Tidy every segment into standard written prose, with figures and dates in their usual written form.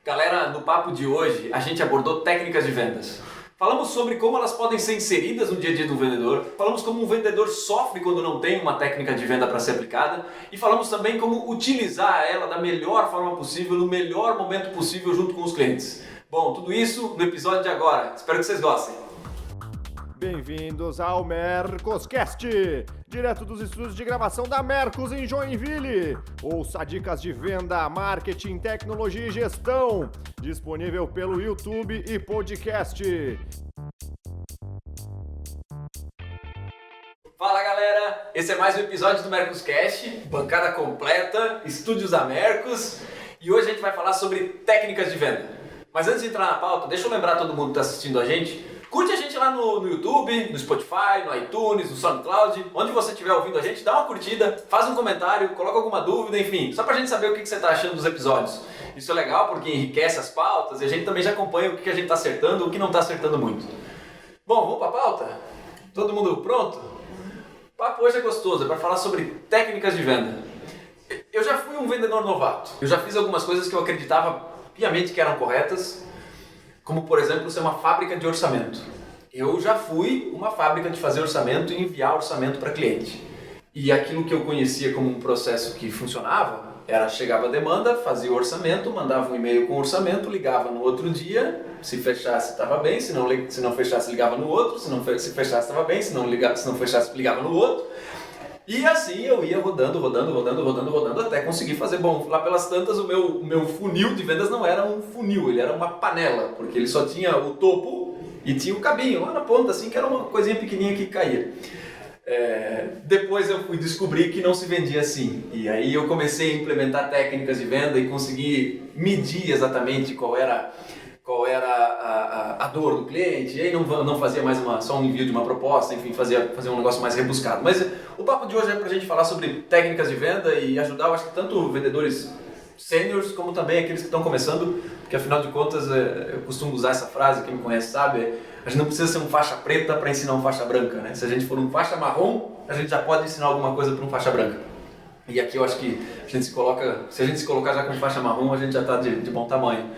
Galera, no papo de hoje a gente abordou técnicas de vendas. Falamos sobre como elas podem ser inseridas no dia a dia do vendedor, falamos como um vendedor sofre quando não tem uma técnica de venda para ser aplicada e falamos também como utilizar ela da melhor forma possível, no melhor momento possível junto com os clientes. Bom, tudo isso no episódio de agora. Espero que vocês gostem. Bem-vindos ao Mercoscast, direto dos estúdios de gravação da Mercos em Joinville. Ouça dicas de venda, marketing, tecnologia e gestão, disponível pelo YouTube e podcast. Fala galera, esse é mais um episódio do Mercoscast, bancada completa, estúdios da Mercos, e hoje a gente vai falar sobre técnicas de venda. Mas antes de entrar na pauta, deixa eu lembrar todo mundo que está assistindo a gente. Curte a gente lá no YouTube, no Spotify, no iTunes, no SoundCloud, onde você estiver ouvindo a gente, dá uma curtida, faz um comentário, coloca alguma dúvida, enfim, só pra gente saber o que você está achando dos episódios. Isso é legal porque enriquece as pautas e a gente também já acompanha o que a gente está acertando e o que não está acertando muito. Bom, vamos pra pauta? Todo mundo pronto? O papo hoje é gostoso, é para falar sobre técnicas de venda. Eu já fui um vendedor novato, eu já fiz algumas coisas que eu acreditava piamente que eram corretas, como por exemplo ser uma fábrica de orçamento. Eu já fui uma fábrica de fazer orçamento e enviar orçamento para cliente. E aquilo que eu conhecia como um processo que funcionava, era chegava a demanda, fazia o orçamento, mandava um e-mail com o orçamento, ligava no outro dia, se fechasse estava bem, se não fechasse ligava no outro, se fechasse estava bem, se não fechasse ligava no outro. E assim eu ia rodando até conseguir fazer. Bom, lá pelas tantas o meu funil de vendas não era um funil, ele era uma panela, porque ele só tinha o topo e tinha o cabinho lá na ponta, assim, que era uma coisinha pequenininha que caía. Depois eu fui descobrir que não se vendia assim, e aí eu comecei a implementar técnicas de venda e consegui medir exatamente qual era a dor do cliente, e aí não fazia mais só um envio de uma proposta, enfim, fazia um negócio mais rebuscado. Mas o papo de hoje é pra gente falar sobre técnicas de venda e ajudar, eu acho que tanto vendedores sêniors como também aqueles que estão começando, porque afinal de contas eu costumo usar essa frase, quem me conhece sabe, a gente não precisa ser um faixa preta para ensinar um faixa branca, né? Se a gente for um faixa marrom, a gente já pode ensinar alguma coisa para um faixa branca. E aqui eu acho que se a gente se colocar já com faixa marrom, a gente já está de bom tamanho.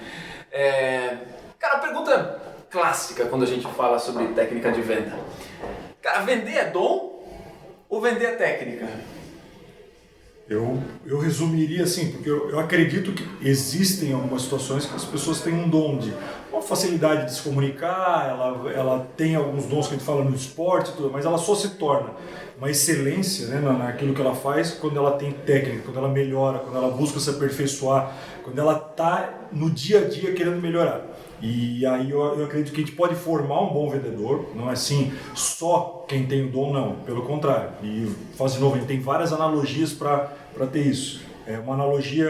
Cara, a pergunta clássica quando a gente fala sobre técnica de venda. Cara, vender é dom ou vender é técnica? Eu resumiria assim, porque eu acredito que existem algumas situações que as pessoas têm um dom de uma facilidade de se comunicar, ela tem alguns dons que a gente fala no esporte, tudo, mas ela só se torna uma excelência, né, naquilo que ela faz quando ela tem técnica, quando ela melhora, quando ela busca se aperfeiçoar, quando ela está no dia a dia querendo melhorar. E aí eu acredito que a gente pode formar um bom vendedor, não é assim só quem tem o dom, não, pelo contrário. E faz de novo, a gente tem várias analogias para ter isso. É uma analogia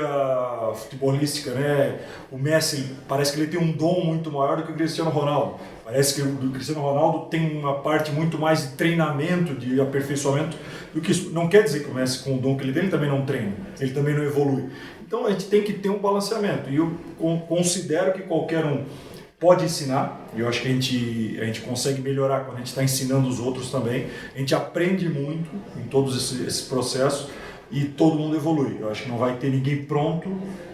futebolística, né? O Messi parece que ele tem um dom muito maior do que o Cristiano Ronaldo. Parece que o Cristiano Ronaldo tem uma parte muito mais de treinamento, de aperfeiçoamento do que isso. Não quer dizer que o Messi, com o dom que ele tem, ele também não treina, ele também não evolui. Então a gente tem que ter um balanceamento, e eu considero que qualquer um pode ensinar, e eu acho que a gente consegue melhorar quando a gente está ensinando os outros também. A gente aprende muito em todos esses processos e todo mundo evolui. Eu acho que não vai ter ninguém pronto,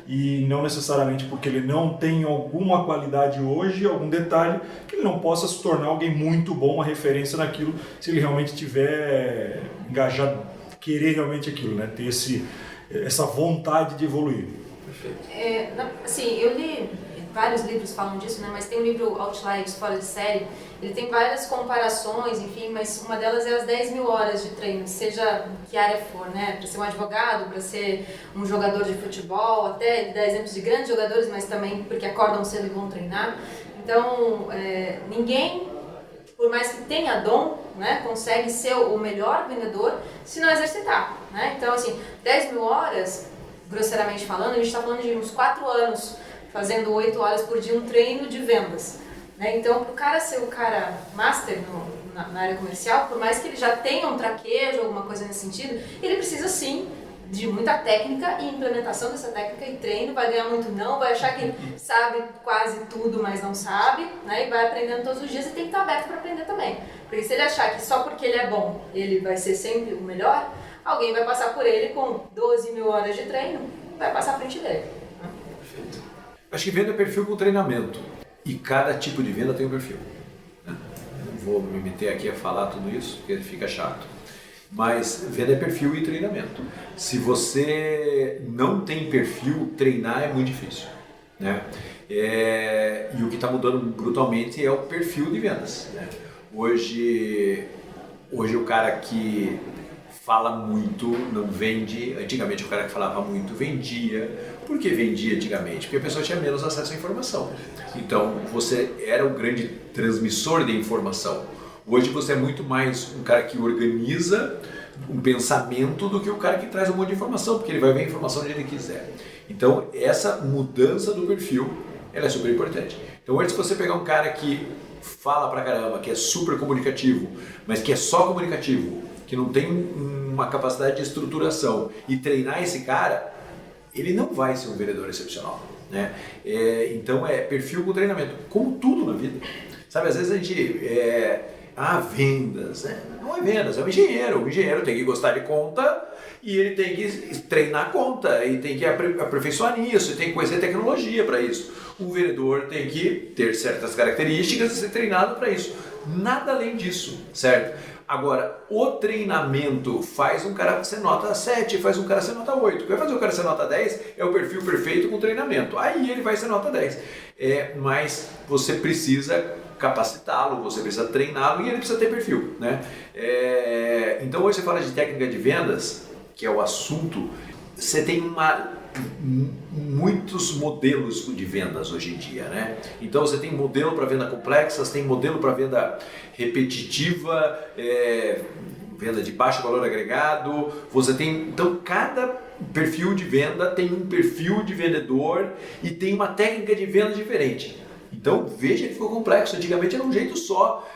e não necessariamente porque ele não tem alguma qualidade hoje, algum detalhe, que ele não possa se tornar alguém muito bom, uma referência naquilo, se ele realmente tiver engajado, querer realmente aquilo, né? Ter essa vontade de evoluir. Perfeito. Assim, eu li vários livros falam disso, né? Mas tem o livro Outliers Fora de Série, ele tem várias comparações, enfim, mas uma delas é as 10 mil horas de treino, seja que área for, né? Para ser um advogado, para ser um jogador de futebol, até ele dá exemplos de grandes jogadores, mas também porque acordam cedo e vão treinar. Então, ninguém, por mais que tenha dom, né, consegue ser o melhor vendedor se não exercitar, né? Então, assim, 10 mil horas, grosseiramente falando, a gente está falando de uns 4 anos fazendo 8 horas por dia um treino de vendas, né? Então, para o cara ser o cara master na área comercial, por mais que ele já tenha um traquejo, alguma coisa nesse sentido, ele precisa sim de muita técnica e implementação dessa técnica e treino, vai ganhar muito não, vai achar que sabe quase tudo, mas não sabe, né? E vai aprendendo todos os dias e tem que estar aberto para aprender também. Porque se ele achar que só porque ele é bom, ele vai ser sempre o melhor, alguém vai passar por ele com 12 mil horas de treino, vai passar à frente dele. Perfeito. Acho que venda é perfil com treinamento. E cada tipo de venda tem um perfil. Né? Não vou me meter aqui a falar tudo isso, porque fica chato. Mas venda é perfil e treinamento. Se você não tem perfil, treinar é muito difícil. Né? E o que está mudando brutalmente é o perfil de vendas. Né? Hoje o cara que fala muito não vende. Antigamente o cara que falava muito vendia. Por que vendia antigamente? Porque a pessoa tinha menos acesso à informação. Então você era o grande transmissor de informação. Hoje você é muito mais um cara que organiza um pensamento do que o cara que traz um monte de informação, porque ele vai ver a informação onde ele quiser. Então essa mudança do perfil, ela é super importante. Então antes de você pegar um cara que fala pra caramba, que é super comunicativo, mas que é só comunicativo, que não tem uma capacidade de estruturação, e treinar esse cara, ele não vai ser um vendedor excepcional. Né? Então é perfil com treinamento, como tudo na vida. Sabe, às vezes a gente... vendas, né? Não é vendas, é um engenheiro. O engenheiro tem que gostar de conta e ele tem que treinar a conta, e tem que aperfeiçoar nisso, e tem que conhecer tecnologia para isso. Um vendedor tem que ter certas características e ser treinado para isso. Nada além disso, certo? Agora, o treinamento faz um cara ser nota 7, faz um cara ser nota 8. O que vai fazer o cara ser nota 10 é o perfil perfeito com treinamento. Aí ele vai ser nota 10. Mas você precisa capacitá-lo, você precisa treiná-lo e ele precisa ter perfil. Né? Então hoje você fala de técnica de vendas, que é o assunto, você tem muitos modelos de vendas hoje em dia, né? Então você tem modelo para venda complexa, você tem modelo para venda repetitiva, venda de baixo valor agregado, você tem, então cada perfil de venda tem um perfil de vendedor e tem uma técnica de venda diferente. Então veja que ficou complexo. Antigamente era um jeito só,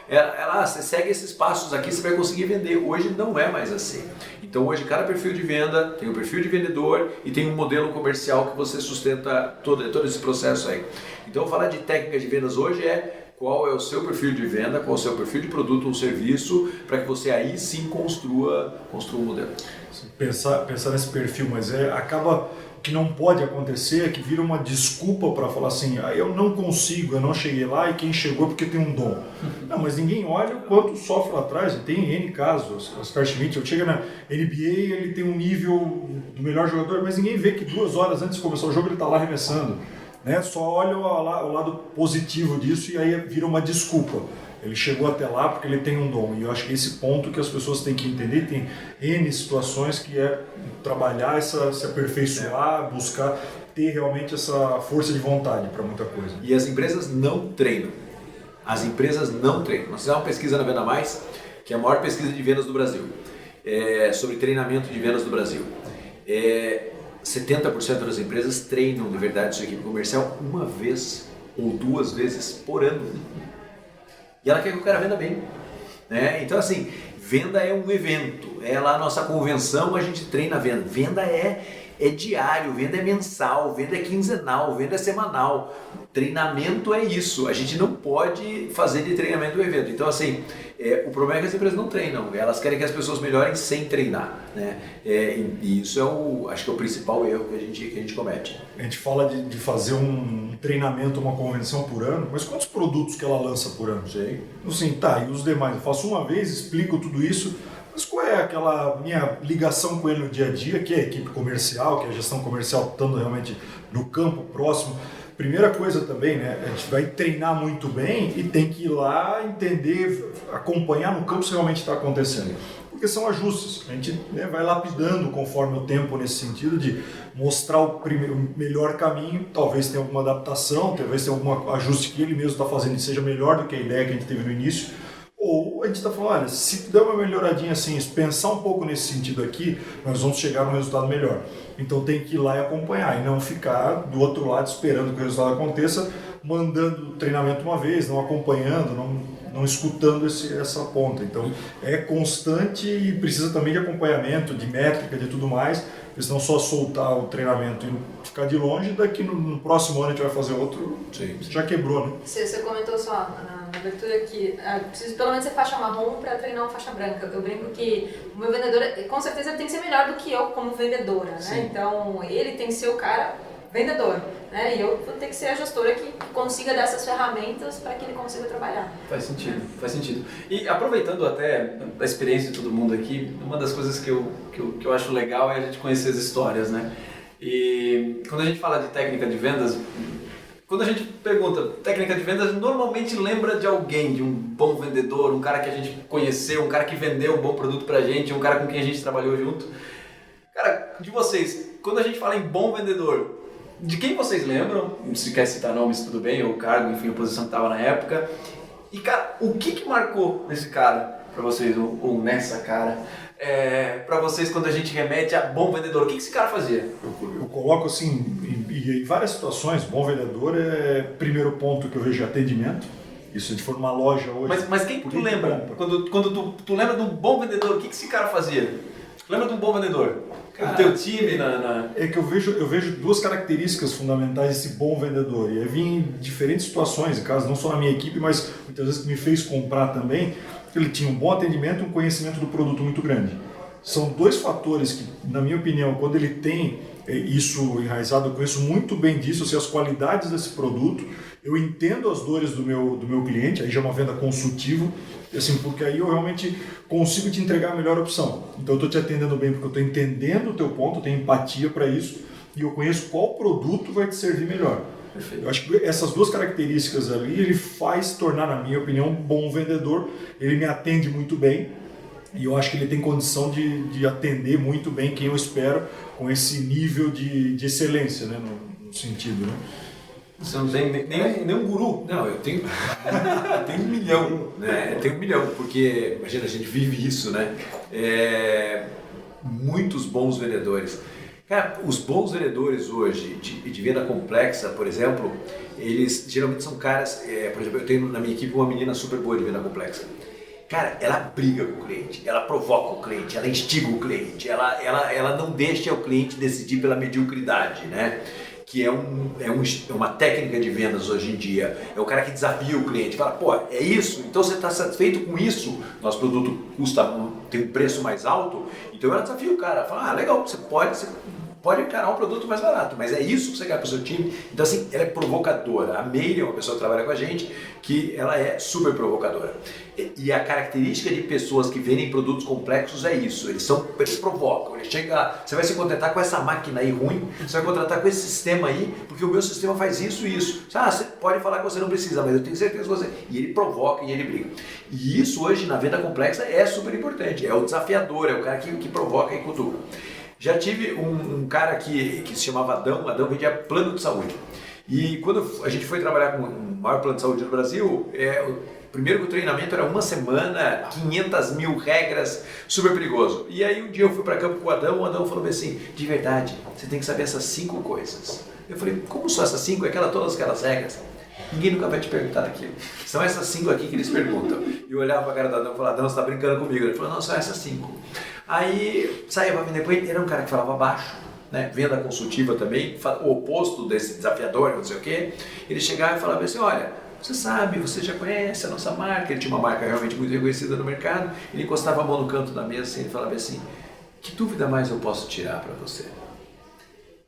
você segue esses passos aqui, você vai conseguir vender. Hoje não é mais assim. Então hoje cada perfil de venda tem um perfil de vendedor e tem um modelo comercial que você sustenta todo esse processo aí. Então falar de técnica de vendas hoje qual é o seu perfil de venda, qual é o seu perfil de produto ou serviço, para que você aí sim construa um modelo. Pensar nesse perfil, mas acaba... O que não pode acontecer é que vira uma desculpa para falar assim, eu não consigo, eu não cheguei lá e quem chegou é porque tem um dom. Não, mas ninguém olha o quanto sofre lá atrás, tem N casos. Oscar Schmidt, eu chego na NBA, ele tem um nível do melhor jogador, mas ninguém vê que 2 horas antes de começar o jogo ele está lá arremessando. Né? Só olha o lado positivo disso e aí vira uma desculpa. Ele chegou até lá porque ele tem um dom. E eu acho que esse ponto que as pessoas têm que entender, tem N situações que é trabalhar, se aperfeiçoar, buscar ter realmente essa força de vontade para muita coisa. E as empresas não treinam. As empresas não treinam. Nós fizemos uma pesquisa na Venda Mais, que é a maior pesquisa de vendas do Brasil, sobre treinamento de vendas do Brasil. 70% das empresas treinam de verdade sua equipe comercial 1 vez ou 2 vezes por ano. E ela quer que o cara venda bem. Né? Então assim, venda é um evento, é lá a nossa convenção, a gente treina a venda. Venda é diário, venda é mensal, venda é quinzenal, venda é semanal. Treinamento é isso, a gente não pode fazer de treinamento um evento. Então assim, o problema é que as empresas não treinam, elas querem que as pessoas melhorem sem treinar. Né? E isso acho que é o principal erro que a gente comete. A gente fala de fazer um treinamento, uma convenção por ano, mas quantos produtos que ela lança por ano? Sei. Assim, e os demais? Eu faço uma vez, explico tudo isso, mas qual é aquela minha ligação com ele no dia a dia, que é a equipe comercial, que é a gestão comercial estando realmente no campo próximo. Primeira coisa também, né, a gente vai treinar muito bem e tem que ir lá entender, acompanhar no campo se realmente está acontecendo. Porque são ajustes, a gente vai lapidando conforme o tempo nesse sentido de mostrar o melhor caminho, talvez tenha alguma adaptação, talvez tenha algum ajuste que ele mesmo está fazendo que seja melhor do que a ideia que a gente teve no início, ou a gente está falando, olha, se der uma melhoradinha assim, pensar um pouco nesse sentido aqui, nós vamos chegar num resultado melhor. Então tem que ir lá e acompanhar e não ficar do outro lado esperando que o resultado aconteça, mandando o treinamento uma vez, não acompanhando, não escutando essa ponta. Então é constante e precisa também de acompanhamento, de métrica, de tudo mais, porque senão só soltar o treinamento e ficar de longe, daqui no próximo ano a gente vai fazer outro, sim. Já quebrou, né? Você comentou só na abertura que preciso pelo menos ser faixa marrom para treinar uma faixa branca. Eu brinco que o meu vendedor, com certeza, ele tem que ser melhor do que eu como vendedora, né? Então ele tem que ser o cara vendedor. né? E eu vou ter que ser a gestora que consiga dar essas ferramentas para que ele consiga trabalhar. Faz sentido, faz sentido. E aproveitando até a experiência de todo mundo aqui, uma das coisas que eu acho legal é a gente conhecer as histórias, né? E quando a gente fala de técnica de vendas, quando a gente pergunta técnica de vendas, normalmente lembra de alguém, de um bom vendedor, um cara que a gente conheceu, um cara que vendeu um bom produto pra gente, um cara com quem a gente trabalhou junto. Cara, de vocês, quando a gente fala em bom vendedor, de quem vocês lembram? Se quer citar nomes, tudo bem, ou cargo, enfim, a posição que estava na época. E, cara, o que marcou nesse cara pra vocês, ou nessa cara, pra vocês quando a gente remete a bom vendedor? O que esse cara fazia? Eu coloco assim, em várias situações, bom vendedor primeiro ponto que eu vejo atendimento. Isso se a gente for numa loja hoje. Mas quem tu lembra? Quando tu lembra de um bom vendedor, o que esse cara fazia? Lembra de um bom vendedor? O teu time É que eu vejo duas características fundamentais desse bom vendedor. E eu vi em diferentes situações, em caso não só na minha equipe, mas muitas vezes que me fez comprar também. Ele tinha um bom atendimento e um conhecimento do produto muito grande. São dois fatores que, na minha opinião, quando ele tem isso enraizado, eu conheço muito bem disso, as qualidades desse produto, eu entendo as dores do meu cliente, aí já é uma venda consultiva, assim, porque aí eu realmente consigo te entregar a melhor opção. Então eu estou te atendendo bem porque eu estou entendendo o teu ponto, eu tenho empatia para isso e eu conheço qual produto vai te servir melhor. Perfeito. Eu acho que essas duas características ali, ele faz tornar, na minha opinião, um bom vendedor. Ele me atende muito bem e eu acho que ele tem condição de atender muito bem quem eu espero com esse nível de excelência, né, no sentido, né? Você não tem nem um guru? Não, eu tenho 1 milhão, né? Eu tenho 1 milhão, porque, imagina, a gente vive isso, né? Muitos bons vendedores. Cara, os bons vendedores hoje de venda complexa, por exemplo, eles geralmente são caras, por exemplo, eu tenho na minha equipe uma menina super boa de venda complexa. Cara, ela briga com o cliente, ela provoca o cliente, ela instiga o cliente, ela não deixa o cliente decidir pela mediocridade, né? Que é uma técnica de vendas hoje em dia. É o cara que desafia o cliente, fala, pô, é isso? Então você está satisfeito com isso? Nosso produto tem um preço mais alto, então ela desafia o cara, fala, legal, você pode encarar um produto mais barato, mas é isso que você quer para o seu time. Então assim, ela é provocadora. A Meire é uma pessoa que trabalha com a gente, que ela é super provocadora. E a característica de pessoas que vendem produtos complexos é isso, eles provocam, ele chega lá, você vai se contentar com essa máquina aí ruim, você vai contratar com esse sistema aí, porque o meu sistema faz isso e isso. Você pode falar que você não precisa, mas eu tenho certeza que você... E ele provoca e ele briga. E isso hoje na venda complexa é super importante, é o desafiador, é o cara que provoca e cutuca. Já tive um cara que se chamava Adão vendia plano de saúde. E quando a gente foi trabalhar com o maior plano de saúde do Brasil, primeiro que o treinamento era 1 semana, 500 mil regras, super perigoso. E aí um dia eu fui para campo com o Adão falou assim, de verdade, você tem que saber essas 5 coisas. Eu falei, como são essas 5? Todas aquelas regras? Ninguém nunca vai te perguntar daquilo. São essas 5 aqui que eles perguntam. E eu olhava para a cara do Adão e falava, Adão, você está brincando comigo? Ele falou, não, são essas 5. Aí saía para vender com ele, era um cara que falava baixo, né? Venda consultiva também, o oposto desse desafiador, não sei o quê. Ele chegava e falava assim, olha, você sabe, você já conhece a nossa marca, ele tinha uma marca realmente muito reconhecida no mercado, ele encostava a mão no canto da mesa assim, ele falava assim, que dúvida mais eu posso tirar para você?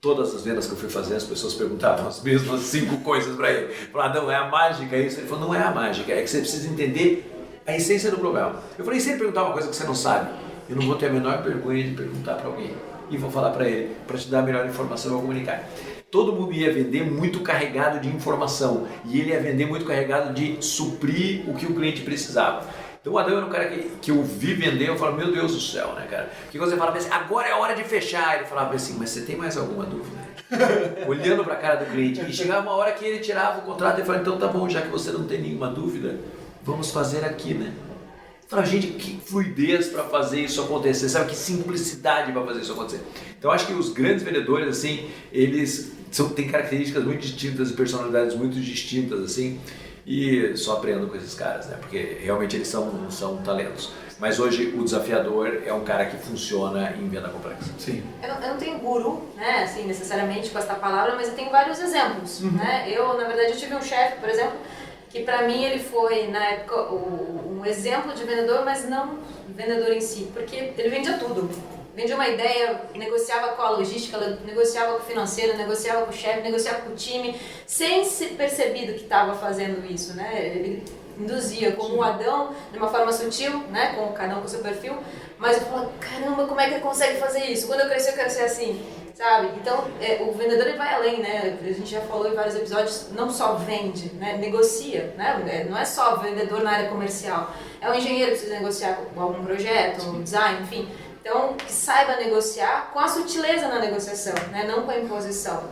Todas as vendas que eu fui fazer, as pessoas perguntavam as mesmas 5 coisas para ele. Falavam, não, é a mágica isso? Ele falou, não é a mágica, é que você precisa entender a essência do problema. Eu falei, se ele perguntar uma coisa que você não sabe, eu não vou ter a menor vergonha de perguntar para alguém. E vou falar para ele, para te dar a melhor informação eu vou comunicar. Todo mundo ia vender muito carregado de informação e ele ia vender muito carregado de suprir o que o cliente precisava. Então o Adão era um cara que eu vi vender, eu falo, meu Deus do céu, né, cara? Porque quando você fala assim, agora é hora de fechar, ele falava assim, mas você tem mais alguma dúvida? Olhando para a cara do cliente. E chegava uma hora que ele tirava o contrato e falava, então tá bom, já que você não tem nenhuma dúvida, vamos fazer aqui, né? Fala, gente, que fluidez para fazer isso acontecer, sabe? Que simplicidade para fazer isso acontecer. Então acho que os grandes vendedores, assim, eles têm características muito distintas e personalidades muito distintas, assim, e só aprendo com esses caras, né? Porque realmente eles são talentos. Mas hoje o desafiador é um cara que funciona em venda complexa. Sim. Eu não tenho guru, né, assim, necessariamente com essa palavra, mas eu tenho vários exemplos, né? Na verdade, eu tive um chefe, por exemplo, que para mim ele foi, na época, um exemplo de vendedor, mas não vendedor em si, porque ele vendia tudo. vendia uma ideia, negociava com a logística, negociava com o financeiro, negociava com o chefe, negociava com o time, sem se perceber que estava fazendo isso, né? Ele induzia como um Adão, de uma forma sutil, né? Com cada um com o seu perfil, mas eu falava, caramba, como é que ele consegue fazer isso? Quando eu crescer, eu quero ser assim, sabe? Então, o vendedor ele vai além, né? A gente já falou em vários episódios, não só vende, né? Negocia, né? Não é só vendedor na área comercial, é o engenheiro que precisa negociar com algum projeto, um design, enfim. Então, que saiba negociar com a sutileza na negociação, né? Não com a imposição.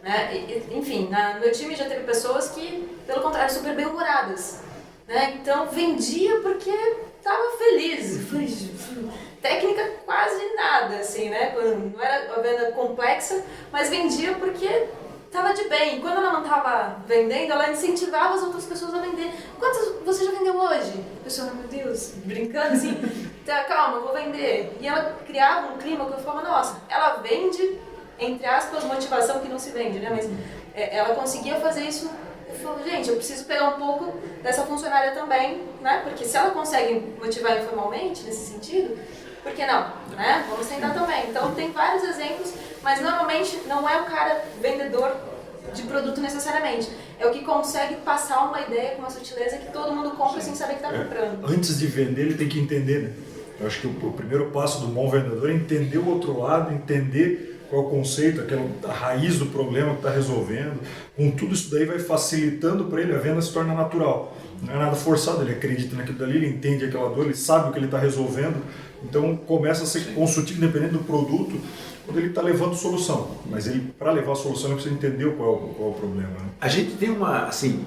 Né? Enfim, no meu time já teve pessoas que, pelo contrário, super bem-humoradas. Né? Então, vendia porque estava feliz. Técnica quase nada, assim, né? Não era uma venda complexa, mas vendia porque estava de bem. Quando ela não estava vendendo, ela incentivava as outras pessoas a vender. Quantas você já vendeu hoje? A pessoa, meu Deus, brincando assim, tá, calma, eu vou vender. E ela criava um clima que eu falava, nossa, ela vende, entre aspas, motivação que não se vende, né? Mas ela conseguia fazer isso. Eu falo, gente, eu preciso pegar um pouco dessa funcionária também, né? Porque se ela consegue motivar informalmente, nesse sentido, por que não? Né? Vamos tentar também. Então tem vários exemplos, mas normalmente não é o cara vendedor de produto necessariamente. É o que consegue passar uma ideia com uma sutileza que todo mundo compra sem saber que está comprando. Antes de vender, ele tem que entender, né? Eu acho que o primeiro passo do bom vendedor é entender o outro lado, entender qual é o conceito, a raiz do problema que está resolvendo. Com tudo isso daí vai facilitando para ele, a venda se torna natural. Não é nada forçado, ele acredita naquilo dali, ele entende aquela dor, ele sabe o que ele está resolvendo. Então começa a ser consultivo, independente do produto, quando ele está levando solução. Mas ele, para levar a solução, ele precisa entender qual é o problema. Né? A gente tem uma, assim,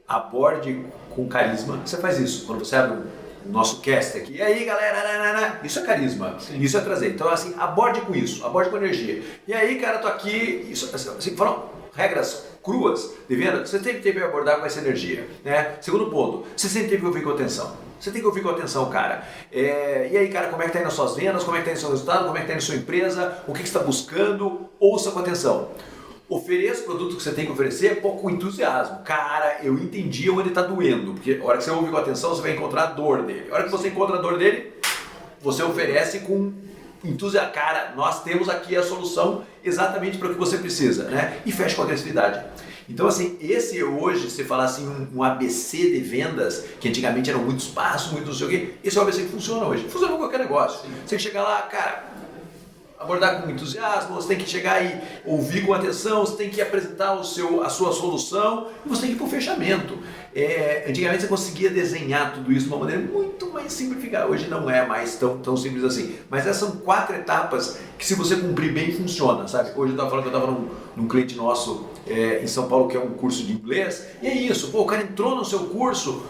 aborde com carisma. Você faz isso quando você abre o nosso cast aqui. E aí, galera, isso é carisma. Sim. Isso é trazer. Então, assim, aborde com isso, aborde com energia. E aí, cara, tô aqui, isso, assim, foram regras cruas de venda, você sempre teve que abordar com essa energia, né? Segundo ponto, você sempre teve que ouvir com atenção. Você tem que ouvir com atenção, cara. E aí, cara, como é que tá aí nas suas vendas, como é que tá aí no seu resultado, como é que tá aí na sua empresa, o que você está buscando, ouça com atenção. Ofereça o produto que você tem que oferecer com entusiasmo. Cara, eu entendi onde está doendo, porque a hora que você ouve com atenção, você vai encontrar a dor dele. A hora que você encontra a dor dele, você oferece com entusiasmo. Cara, nós temos aqui a solução exatamente para o que você precisa, né? E fecha com agressividade. Então, assim, esse hoje, se falar assim, um ABC de vendas, que antigamente eram muitos passos, muito não sei o quê, esse é o ABC que funciona hoje. Funciona com qualquer negócio. Sim. Você tem que chegar lá, cara, abordar com entusiasmo, você tem que chegar e ouvir com atenção, você tem que apresentar a sua solução e você tem que ir para o fechamento. Antigamente você conseguia desenhar tudo isso de uma maneira muito mais simplificada, hoje não é mais tão simples assim. Mas essas são 4 etapas que se você cumprir bem funciona, sabe? Hoje eu estava falando que eu estava num cliente nosso em São Paulo que é um curso de inglês e é isso, pô, o cara entrou no seu curso,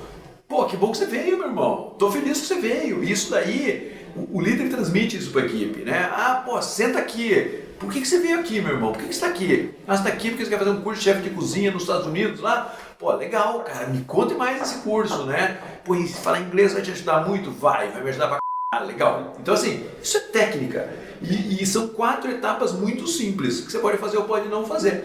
pô, que bom que você veio, meu irmão, tô feliz que você veio, isso daí... O líder transmite isso para a equipe, né? Ah, pô, senta aqui. Por que você veio aqui, meu irmão? Por que você está aqui? Ah, você está aqui porque você quer fazer um curso de chefe de cozinha nos Estados Unidos lá? Pô, legal, cara, me conte mais esse curso, né? Pô, e se falar inglês vai te ajudar muito? Vai me ajudar pra c****, legal. Então, assim, isso é técnica. E são 4 etapas muito simples que você pode fazer ou pode não fazer.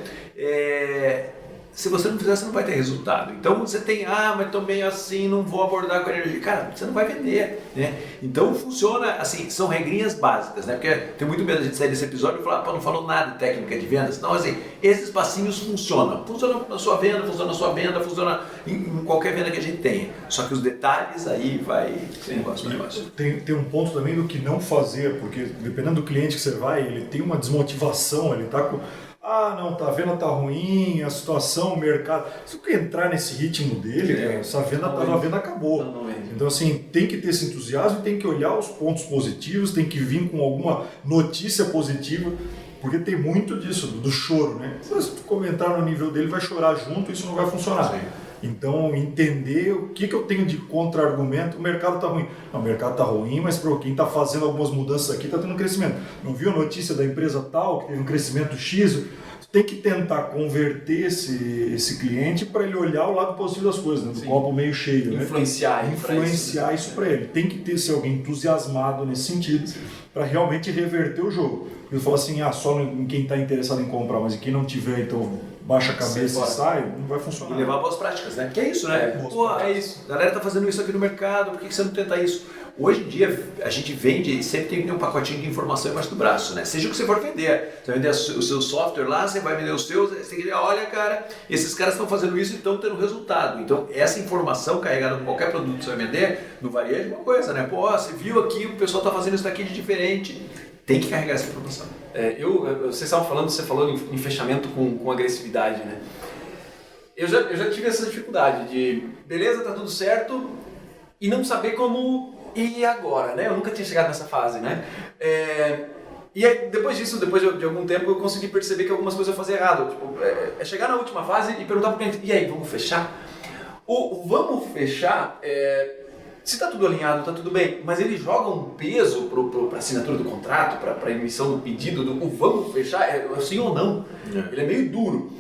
Se você não fizer, você não vai ter resultado. Então você tem, mas tô meio assim, não vou abordar com energia. Cara, você não vai vender, né? Então funciona, assim, são regrinhas básicas, né? Porque tem muito medo de a gente sair desse episódio e falar, pô, não falou nada de técnica de vendas. Não, assim, esses passinhos funcionam. Funcionam na sua venda, funciona em qualquer venda que a gente tenha. Só que os detalhes aí vai ser negócio. Tem um ponto também do que não fazer, porque dependendo do cliente que você vai, ele tem uma desmotivação, ele tá com... não, tá, a venda tá ruim, a situação, o mercado. Se você entrar nesse ritmo dele, essa venda, a venda acabou. Então, assim, tem que ter esse entusiasmo, tem que olhar os pontos positivos, tem que vir com alguma notícia positiva, porque tem muito disso, do choro, né? Se você comentar no nível dele, vai chorar junto, isso não vai funcionar. Sim. Então, entender o que eu tenho de contra-argumento. O mercado está ruim. Não, o mercado está ruim, mas para quem está fazendo algumas mudanças aqui está tendo um crescimento. Não viu a notícia da empresa tal, que teve um crescimento X? Tem que tentar converter esse cliente para ele olhar o lado positivo das coisas, né? Do copo meio cheio. Influenciar isso para ele. Tem que ser alguém entusiasmado nesse sentido para realmente reverter o jogo. Ele fala assim, só em quem está interessado em comprar, mas em quem não tiver, então... baixa a cabeça e sai, não vai funcionar. E levar boas práticas, né? Que é isso, né? É isso. A galera tá fazendo isso aqui no mercado, por que você não tenta isso? Hoje em dia a gente vende, sempre tem que ter um pacotinho de informação embaixo do braço, né? Seja o que você for vender. Você vai vender o seu software lá, você vai vender os seus, você tem que dizer, olha cara, esses caras estão fazendo isso e estão tendo resultado. Então essa informação carregada em qualquer produto que você vai vender, no varejo é uma coisa, né? Pô, você viu aqui, o pessoal está fazendo isso daqui de diferente. Tem que carregar essa informação. Vocês estavam falando, você falou em fechamento com agressividade, né? Eu já tive essa dificuldade de, beleza, tá tudo certo, e não saber como ir agora, né? Eu nunca tinha chegado nessa fase, né? E aí, depois disso, depois de algum tempo, eu consegui perceber que algumas coisas eu fazia errado. Tipo, chegar na última fase e perguntar pro cliente, e aí, vamos fechar? O vamos fechar, se tá tudo alinhado, tá tudo bem, mas ele joga um peso pra assinatura do contrato, pra emissão do pedido, o vamos fechar, sim ou não. Ele é meio duro.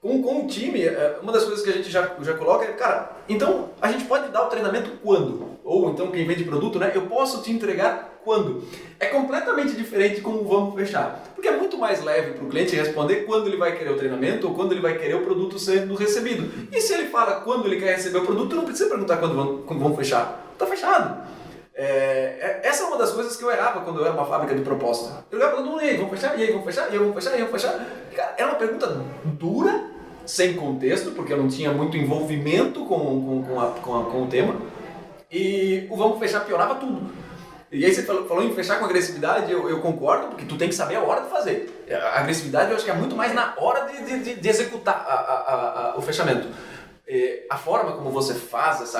Com o time, uma das coisas que a gente já coloca é, cara, então a gente pode dar o treinamento quando? Ou então quem vende produto, né? Eu posso te entregar quando? É completamente diferente com o vamos fechar. Porque é muito mais leve para o cliente responder quando ele vai querer o treinamento ou quando ele vai querer o produto sendo recebido. E se ele fala quando ele quer receber o produto, não precisa perguntar quando vamos fechar. Está fechado. Essa é uma das coisas que eu errava quando eu era uma fábrica de proposta. Eu olhava para todo mundo, e aí, vamos fechar? E aí, vamos fechar? E aí, vamos fechar? E aí, vamos fechar? Cara, era uma pergunta dura, sem contexto, porque eu não tinha muito envolvimento com o tema. E o vamos fechar piorava tudo. E aí você falou em fechar com agressividade, eu concordo, porque tu tem que saber a hora de fazer. A agressividade eu acho que é muito mais na hora de executar o fechamento. A forma como você faz,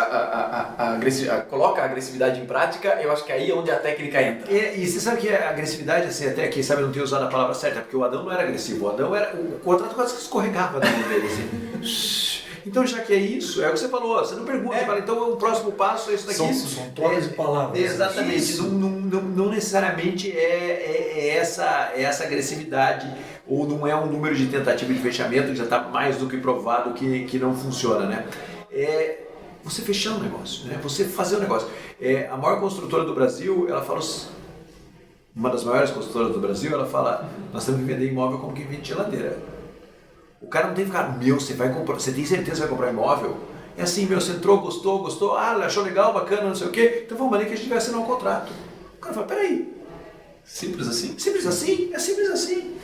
coloca a agressividade em prática, eu acho que aí é onde a técnica entra. E você sabe que a agressividade, assim, até quem sabe eu não tenho usado a palavra certa, porque o Adão não era agressivo, o Adão era, o contrato quase que escorregava na mão dele, assim. Então já que é isso, é o que você falou, você não pergunta, você fala, então o próximo passo é isso daqui. São trocas de palavras. Exatamente, não necessariamente é essa agressividade, ou não é um número de tentativa de fechamento que já está mais do que provado que não funciona, né? Você fechar um negócio, né? Você fazer um negócio. A maior construtora do Brasil, ela fala, uma das maiores construtoras do Brasil, ela fala, nós temos que vender imóvel como quem vende geladeira. O cara não tem que ficar, você vai comprar, você tem certeza que vai comprar imóvel? É assim, você entrou, gostou, achou legal, bacana, não sei o quê, então vamos ali que a gente vai assinar um contrato. O cara fala, peraí. Simples assim? Simples assim? É simples assim.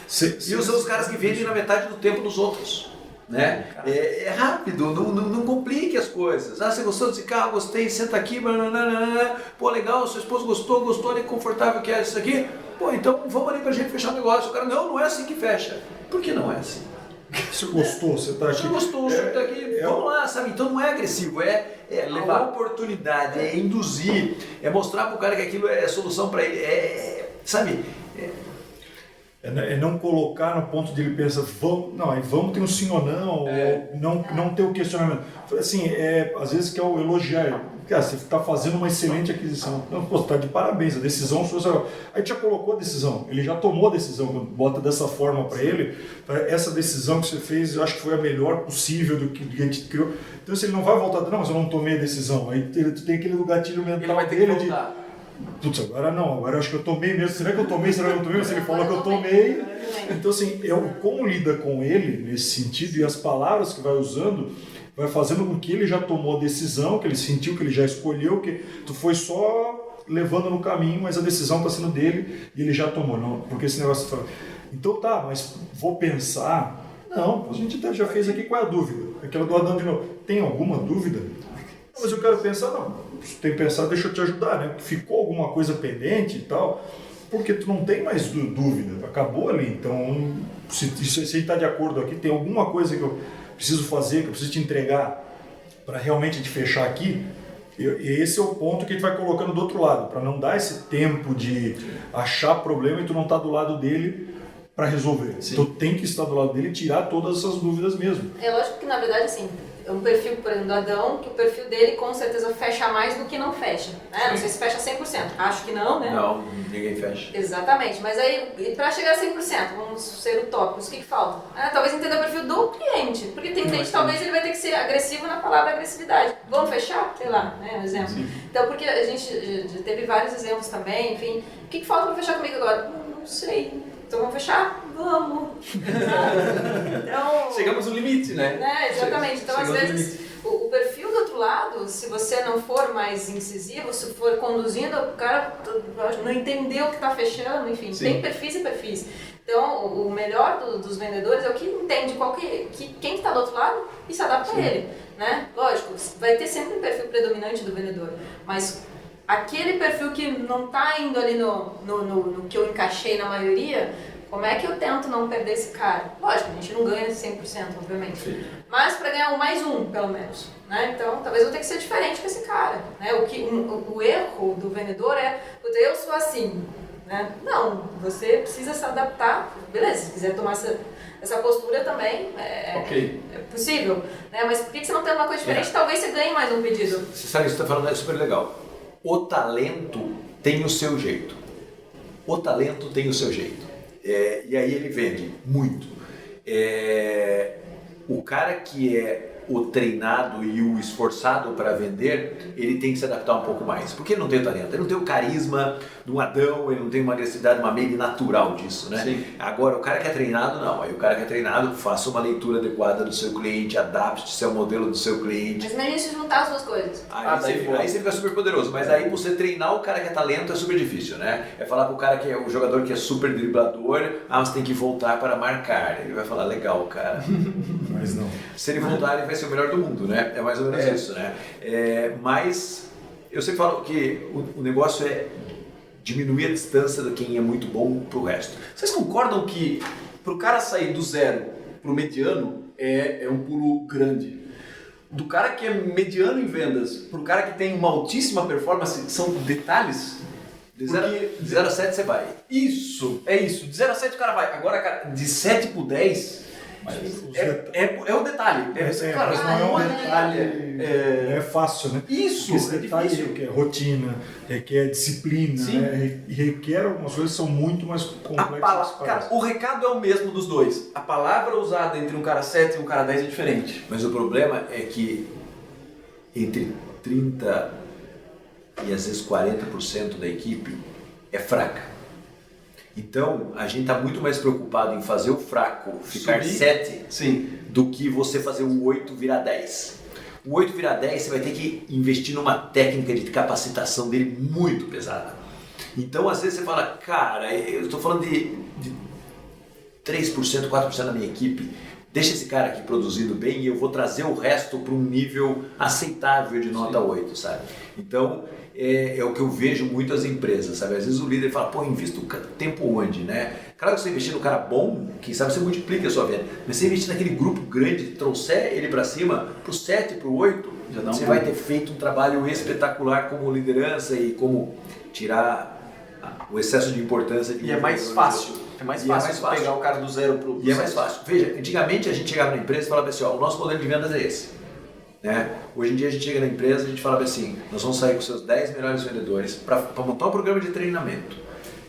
E são os caras que vendem na metade do tempo dos outros. Né? É rápido, não complique as coisas. Você gostou desse carro? Gostei, senta aqui, pô, legal, seu esposo gostou, olha que confortável que é isso aqui. Pô, então vamos ali pra gente fechar o negócio. O cara, não é assim que fecha. Por que não é assim? Você gostou, você tá aqui. Você gostou, você tá aqui, vamos lá, sabe? Então não é agressivo, é levar oportunidade, é induzir, é mostrar pro cara que aquilo é solução para ele, sabe? É não colocar no ponto de ele pensar, vamos ter um sim ou não, ou não ter o questionamento. Assim, às vezes que é o elogiar. Cara, você está fazendo uma excelente aquisição. Não, pô, você está de parabéns, a decisão sua. Aí já colocou a decisão, ele já tomou a decisão, quando bota dessa forma para ele, essa decisão que você fez, eu acho que foi a melhor possível do que a gente criou. Então, se ele não vai voltar, não, mas eu não tomei a decisão. Aí tu tem aquele gatilho mental dele de. Putz, agora eu acho que eu tomei mesmo. Será que eu tomei? Será que eu não tomei? Se ele falou que eu tomei. Então, assim, como lida com ele nesse sentido e as palavras que vai usando, vai fazendo com que ele já tomou a decisão, que ele sentiu, que ele já escolheu, que tu foi só levando no caminho, mas a decisão está sendo dele e ele já tomou. Não, porque esse negócio fala, então tá, mas vou pensar. Não, a gente já fez aqui, qual é a dúvida? Aquela do Adão de novo. Tem alguma dúvida? Mas eu quero pensar, não, se tem que pensar, deixa eu te ajudar, né? Ficou alguma coisa pendente e tal, porque tu não tem mais dúvida, acabou ali. Então, se ele está de acordo aqui, tem alguma coisa que eu preciso fazer, que eu preciso te entregar para realmente te fechar aqui, esse é o ponto que a gente vai colocando do outro lado, para não dar esse tempo de achar problema e tu não tá do lado dele para resolver. Sim. Tu tem que estar do lado dele e tirar todas essas dúvidas mesmo. É lógico que, na verdade, assim, é um perfil, por exemplo, do Adão, que o perfil dele com certeza fecha mais do que não fecha. Né? Não sei se fecha 100%. Acho que não, né? Não, ninguém fecha. Exatamente. Mas aí, para chegar a 100%, vamos ser utópicos, o que falta? Também entender o perfil do cliente. Porque tem cliente, talvez ele vai ter que ser agressivo na palavra agressividade. Vamos fechar? Sei lá, né? Um exemplo. Sim. Então, porque a gente já teve vários exemplos também, enfim. O que falta para fechar comigo agora? Não sei. Então vamos fechar? Vamos! Então, chegamos no limite, né? Exatamente. Então, às vezes, o perfil do outro lado, se você não for mais incisivo, se for conduzindo, o cara não entendeu o que está fechando, enfim, Sim. tem perfis e perfis. Então, o melhor dos vendedores é o que entende quem está do outro lado e se adapta a ele, né? Lógico, vai ter sempre um perfil predominante do vendedor, mas aquele perfil que não está indo ali no que eu encaixei na maioria, como é que eu tento não perder esse cara? Lógico, a gente não ganha 100%, obviamente. Sim. Mas para ganhar mais um, pelo menos. Né? Então, talvez eu tenha que ser diferente com esse cara. Né? O erro do vendedor é, eu sou assim. Né? Não, você precisa se adaptar. Beleza, se quiser tomar essa postura também, Ok. é possível. Né? Mas por que você não tem uma coisa diferente? Talvez você ganhe mais um pedido. Você sabe que você está falando é super legal. O talento tem o seu jeito. O talento tem o seu jeito. E aí ele vende muito. O cara que é o treinado e o esforçado para vender, ele tem que se adaptar um pouco mais. Porque ele não tem o talento, ele não tem o carisma de um Adão, ele não tem uma agressividade, uma meio natural disso, né? Sim. Agora, o cara que é treinado, não. Aí o cara que é treinado, faça uma leitura adequada do seu cliente, adapte-se ao modelo do seu cliente. Mas imagina se juntar as duas coisas. Aí você fica super poderoso, mas aí você treinar o cara que é talento é super difícil, né? É falar pro cara que é o jogador que é super driblador, você tem que voltar para marcar. Ele vai falar, legal, cara. Mas não. Se ele voltar, ele vai ser o melhor do mundo, né? É mais ou menos isso, né? Mas eu sempre falo que o negócio é diminuir a distância de quem é muito bom pro resto. Vocês concordam que pro cara sair do zero pro mediano é um pulo grande? Do cara que é mediano em vendas pro cara que tem uma altíssima performance, são detalhes? De 0 a 7 você vai. Isso, é isso. De 0 a 7 o cara vai. Agora, cara, de 7 pro 10... É o detalhe. Claro, mas não é um detalhe. detalhe. É fácil, né? Isso, Porque esse é detalhe difícil. requer rotina, requer disciplina, Sim. né? E requer algumas coisas que são muito mais complexas. Cara, o recado é o mesmo dos dois. A palavra usada entre um cara 7 e um cara 10 é diferente. Mas o problema é que entre 30% e às vezes 40% da equipe é fraca. Então, a gente está muito mais preocupado em fazer o fraco ficar Subir. 7 Sim. do que você fazer o 8 virar 10. O 8 virar 10, você vai ter que investir numa técnica de capacitação dele muito pesada. Então, às vezes você fala, cara, eu estou falando de 3%, 4% da minha equipe, deixa esse cara aqui produzindo bem e eu vou trazer o resto para um nível aceitável de nota 8, sabe? Então, é o que eu vejo muito as empresas, sabe? Às vezes o líder fala, pô, invisto tempo onde, né? Claro que você investir no cara bom, quem sabe você multiplica a sua venda, mas você investir naquele grupo grande, trouxer ele para cima, pro 7, pro 8, você vai ter feito um trabalho espetacular como liderança e como tirar o excesso de importância de E é mais fácil. É mais fácil pegar o cara do zero pro E é mais fácil. Veja, antigamente a gente chegava na empresa e falava assim, ó, o nosso modelo de vendas é esse. Né? Hoje em dia a gente chega na empresa e a gente falava assim, nós vamos sair com os seus 10 melhores vendedores para montar um programa de treinamento.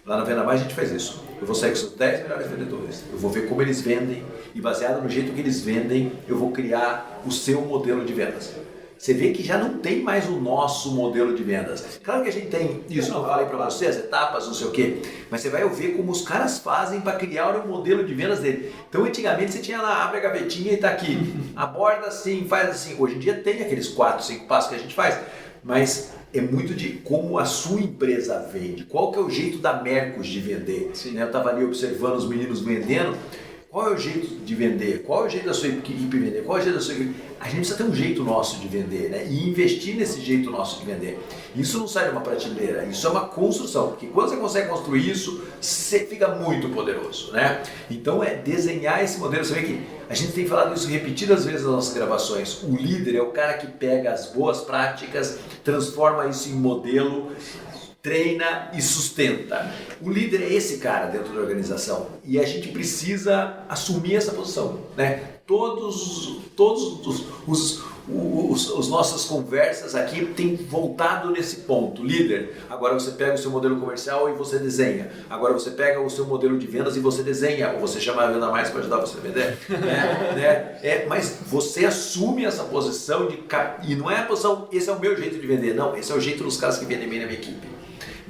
Lá na Venda Mais a gente faz isso. Eu vou sair com os seus 10 melhores vendedores, eu vou ver como eles vendem e baseado no jeito que eles vendem, eu vou criar o seu modelo de vendas. Você vê que já não tem mais o nosso modelo de vendas. Claro que a gente tem isso, eu falei para você, as etapas, não sei o quê, mas você vai ver como os caras fazem para criar o modelo de vendas dele. Então, antigamente você tinha lá, abre a gavetinha e está aqui, aborda assim, faz assim. Hoje em dia tem aqueles 4, 5 passos que a gente faz, mas é muito de como a sua empresa vende, qual que é o jeito da Mercos de vender. Né? Eu estava ali observando os meninos vendendo. Qual é o jeito de vender? Qual é o jeito da sua equipe vender? Qual é o jeito da sua equipe? A gente precisa ter um jeito nosso de vender, né? E investir nesse jeito nosso de vender. Isso não sai de uma prateleira, isso é uma construção. Porque quando você consegue construir isso, você fica muito poderoso, né? Então é desenhar esse modelo. Você vê que a gente tem falado isso repetidas vezes nas nossas gravações. O líder é o cara que pega as boas práticas, transforma isso em modelo, treina e sustenta. O líder é esse cara dentro da organização e a gente precisa assumir essa posição, né? Todos os nossas conversas aqui têm voltado nesse ponto. Líder, agora você pega o seu modelo comercial e você desenha. Agora você pega o seu modelo de vendas e você desenha. Ou você chama a Venda Mais para ajudar você a vender. Mas você assume essa posição e não é a posição, esse é o meu jeito de vender. Não, esse é o jeito dos caras que vendem bem na minha equipe.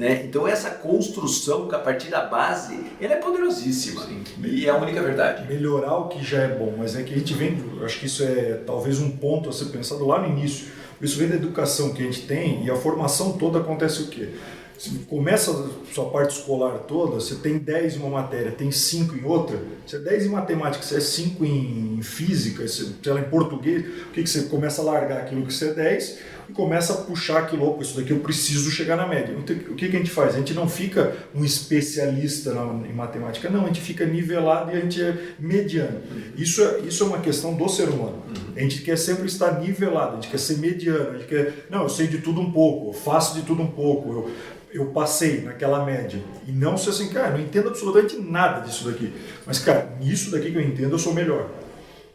né? Então essa construção a partir da base, ela é poderosíssima. E é a única verdade. Melhorar o que já é bom, mas é que a gente vem, acho que isso é talvez um ponto a ser pensado lá no início. Isso vem da educação que a gente tem e a formação toda acontece o quê? Se começa a sua parte escolar toda, você tem 10 em uma matéria, tem 5 em outra, você é 10 em matemática, você é 5 em física, sei lá, em português, o que você começa a largar aquilo que você é 10 e começa a puxar aquilo, opa, isso daqui eu preciso chegar na média. Então, o que a gente faz? A gente não fica um especialista em matemática, não, a gente fica nivelado e a gente é mediano. Isso é uma questão do ser humano. A gente quer sempre estar nivelado, a gente quer ser mediano, a gente quer, não, eu sei de tudo um pouco, eu faço de tudo um pouco, eu passei naquela média. E não ser assim, cara, não entendo absolutamente nada disso daqui. Mas, cara, nisso daqui que eu entendo, eu sou melhor.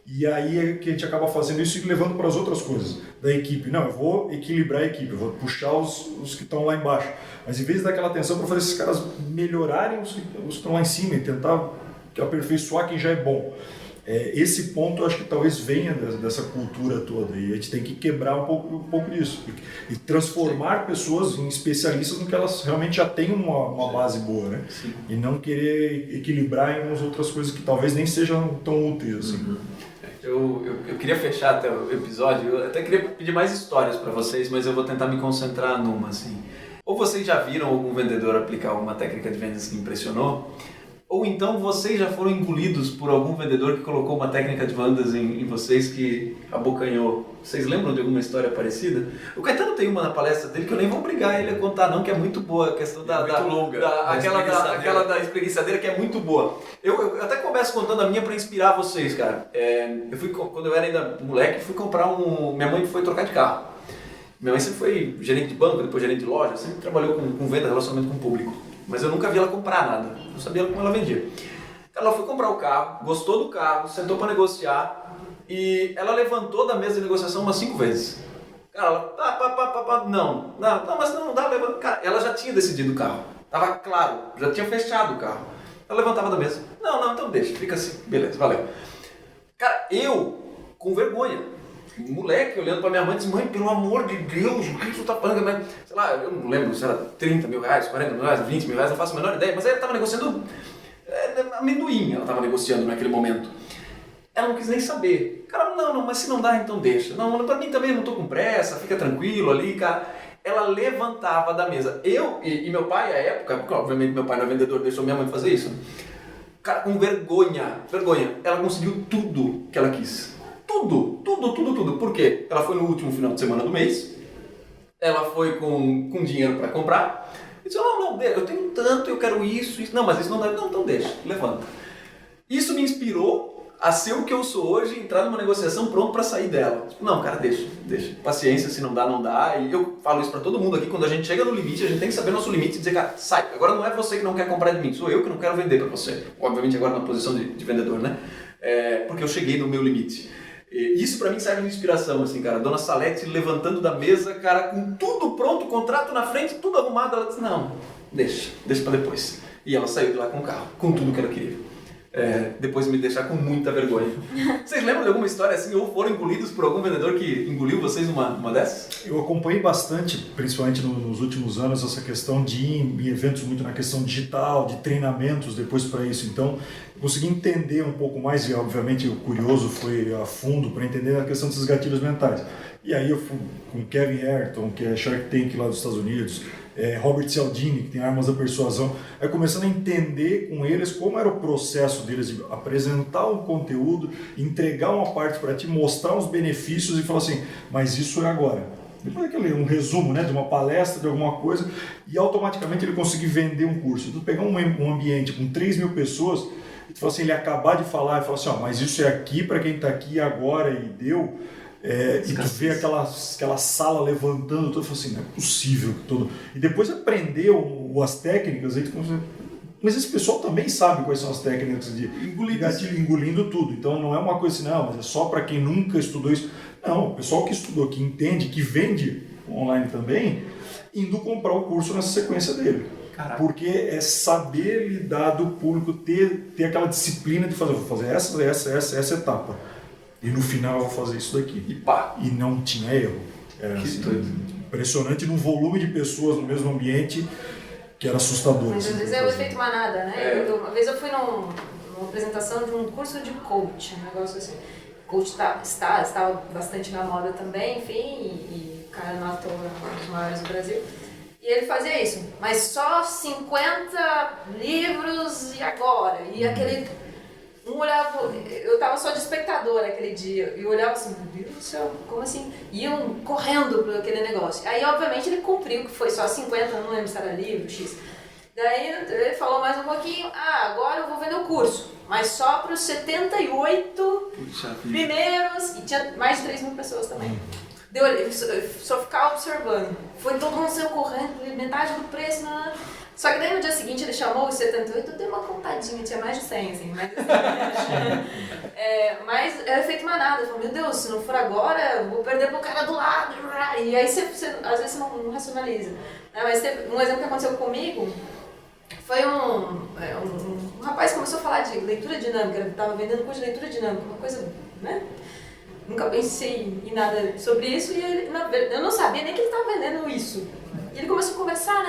E aí é que a gente acaba fazendo isso e levando para as outras coisas da equipe. Não, eu vou equilibrar a equipe, eu vou puxar os que estão lá embaixo. Mas em vez de dar aquela atenção para fazer esses caras melhorarem os que estão lá em cima e tentar aperfeiçoar quem já é bom. Esse ponto eu acho que talvez venha dessa cultura toda e a gente tem que quebrar um pouco disso e transformar pessoas em especialistas no que elas realmente já têm uma base boa, né? Sim. E não querer equilibrar em umas outras coisas que talvez nem sejam tão úteis assim. Uhum. Eu queria fechar até o episódio, eu até queria pedir mais histórias para vocês, mas eu vou tentar me concentrar numa assim. Ou vocês já viram algum vendedor aplicar alguma técnica de vendas que impressionou? Ou então vocês já foram engolidos por algum vendedor que colocou uma técnica de vendas em vocês que abocanhou. Vocês lembram de alguma história parecida? O Caetano tem uma na palestra dele que eu nem vou obrigar ele a contar não, que é muito boa. A questão aquela da espreguiçadeira que é muito boa. Eu até começo contando a minha para inspirar vocês, cara. Quando eu era ainda moleque, fui comprar minha mãe foi trocar de carro. Minha mãe sempre foi gerente de banco, depois gerente de loja, sempre trabalhou com venda, relacionamento com o público. Mas eu nunca vi ela comprar nada, não sabia como ela vendia. Ela foi comprar o carro, gostou do carro, sentou para negociar e ela levantou da mesa de negociação umas 5 vezes. Cara, ela, não, mas não dá, levanta. Cara, ela já tinha decidido o carro, tava claro, já tinha fechado o carro. Ela levantava da mesa, não, então deixa, fica assim, beleza, valeu. Cara, eu, com vergonha, moleque olhando pra minha mãe, disse, mãe, pelo amor de Deus, o que tu tá pagando? Sei lá, eu não lembro se era 30 mil reais, 40 mil reais, 20 mil reais, não faço a menor ideia, mas ela tava negociando amendoim, ela tava negociando naquele momento. Ela não quis nem saber. Cara, não, mas se não dá, então deixa. Não, pra mim também não tô com pressa, fica tranquilo ali, cara. Ela levantava da mesa. Eu e meu pai, à época, porque obviamente meu pai não é vendedor, deixou minha mãe fazer isso. Cara, com vergonha. Ela conseguiu tudo que ela quis. Tudo. Por quê? Ela foi no último final de semana do mês, ela foi com dinheiro para comprar, e disse, não, eu tenho tanto, eu quero isso, não, mas isso não dá, não, então deixa, levanta. Isso me inspirou a ser o que eu sou hoje, entrar numa negociação pronto para sair dela. Tipo, não, cara, deixa, paciência, se não dá, e eu falo isso para todo mundo aqui, quando a gente chega no limite, a gente tem que saber nosso limite e dizer, cara, sai, agora não é você que não quer comprar de mim, sou eu que não quero vender para você, obviamente agora na posição de vendedor, né? Porque eu cheguei no meu limite. Isso pra mim serve de inspiração, assim, cara. A dona Salete levantando da mesa, cara, com tudo pronto, contrato na frente, tudo arrumado. Ela disse, não, deixa pra depois. E ela saiu de lá com o carro, com tudo que ela queria. Depois de me deixar com muita vergonha. Vocês lembram de alguma história assim, ou foram engolidos por algum vendedor que engoliu vocês uma dessas? Eu acompanhei bastante, principalmente nos últimos anos, essa questão de ir em eventos muito na questão digital, de treinamentos depois para isso. Então, eu consegui entender um pouco mais, e obviamente o curioso foi a fundo para entender a questão desses gatilhos mentais. E aí eu fui com Kevin Ayrton, que é Shark Tank lá dos Estados Unidos, Robert Cialdini, que tem Armas da Persuasão, aí começando a entender com eles como era o processo deles de apresentar um conteúdo, entregar uma parte para ti, mostrar os benefícios e falar assim, mas isso é agora. Depois um resumo, né, de uma palestra, de alguma coisa, e automaticamente ele conseguir vender um curso. Tu pegar um ambiente com 3 mil pessoas, e tu fala assim, ele acabar de falar e falar assim, mas isso é aqui para quem está aqui agora e deu... e tu vê aquela sala levantando, tu fala assim, não é possível. E depois aprender as técnicas, aí tu começa, mas esse pessoal também sabe quais são as técnicas de gatilho, engolindo tudo. Então não é uma coisa assim, não, mas é só para quem nunca estudou isso. Não, o pessoal que estudou, que entende, que vende online também, indo comprar o curso nessa sequência dele. Caraca. Porque é saber lidar do público, ter aquela disciplina de fazer, vou fazer essa etapa. E no final eu vou fazer isso daqui. E pá! E não tinha erro. Era assim, impressionante no volume de pessoas no mesmo ambiente. que era assustador. Mas assim, às vezes pra é o fazer. efeito manada, né? Uma vez eu fui numa apresentação de um curso de coach, um negócio assim. Coach estava bastante na moda também, enfim, e o cara não à toa um dos maiores do Brasil. E ele fazia isso, mas só 50 livros e agora? E aquele... Um olhava, eu tava só de espectadora aquele dia, e eu olhava assim, meu Deus do céu, como assim? Iam correndo por aquele negócio. Aí, obviamente, ele cumpriu, que foi só 50, não lembro se era livro, X. Daí ele falou mais um pouquinho, agora eu vou vender o curso, mas só para os 78 primeiros, e tinha mais de 3 mil pessoas também. Deu, só ficava observando. Foi todo mundo saiu correndo, metade do preço, né? Só que daí no dia seguinte ele chamou os 78, eu dei uma contadinha, tinha mais de 100, assim, mas mas era efeito manada, eu falei, meu Deus, se não for agora, eu vou perder pro cara do lado, e aí às vezes você não racionaliza. Mas teve um exemplo que aconteceu comigo, foi um rapaz que começou a falar de leitura dinâmica, ele estava vendendo curso de leitura dinâmica, uma coisa, né? Nunca pensei em nada sobre isso e ele, eu não sabia nem que ele estava vendendo isso. E ele começou a conversar,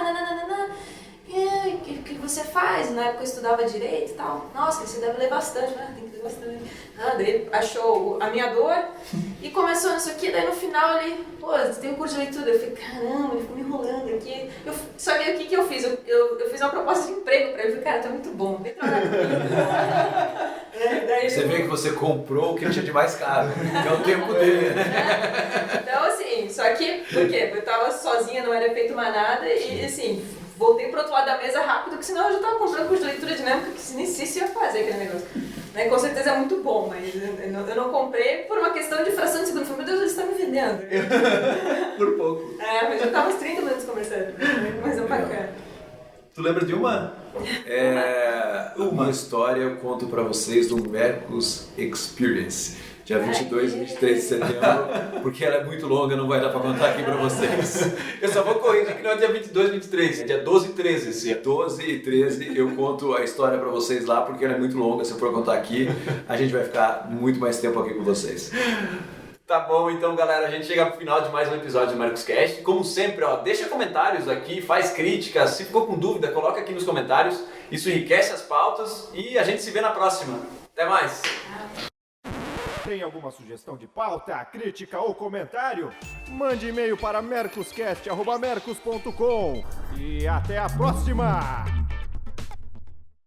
o que você faz? Na época eu estudava direito e tal. Nossa, você deve ler bastante, né? Tem que ler bastante. Daí ele achou a minha dor e começou nisso aqui. Daí no final ele, você tem um curso de leitura. Eu falei, caramba, ele ficou me enrolando aqui. Só que o que eu fiz? Eu fiz uma proposta de emprego pra ele. Eu falei, cara, tá muito bom, vem trabalhar comigo. Você vê que você comprou o que tinha de mais caro, que é o tempo dele, né? Então assim, só que, por quê? Eu tava sozinha, não era efeito manada e assim... Voltei pro outro lado da mesa rápido, porque senão eu já estava comprando curso de leitura dinâmica, que nem sei se ia fazer aquele negócio. Né? Com certeza é muito bom, mas eu não comprei por uma questão de fração de segundo. Eu falei, meu Deus, eles estão me vendendo. Por pouco. Mas eu tava uns 30 minutos conversando, mas é bacana. Tu lembra de uma? Uma história eu conto pra vocês do Mercos Experience. Dia 22 e 23 de setembro, porque ela é muito longa, não vai dar pra contar aqui pra vocês. Eu só vou corrigir que não é dia 22 e 23, é dia 12 e 13 esse ano. 12 e 13 eu conto a história pra vocês lá, porque ela é muito longa, se eu for contar aqui, a gente vai ficar muito mais tempo aqui com vocês. Tá bom, então galera, a gente chega pro final de mais um episódio do Mercos Cast. Como sempre, deixa comentários aqui, faz críticas, se ficou com dúvida, coloca aqui nos comentários. Isso enriquece as pautas e a gente se vê na próxima. Até mais! Tem alguma sugestão de pauta, crítica ou comentário? Mande e-mail para mercoscast@mercos.com e até a próxima!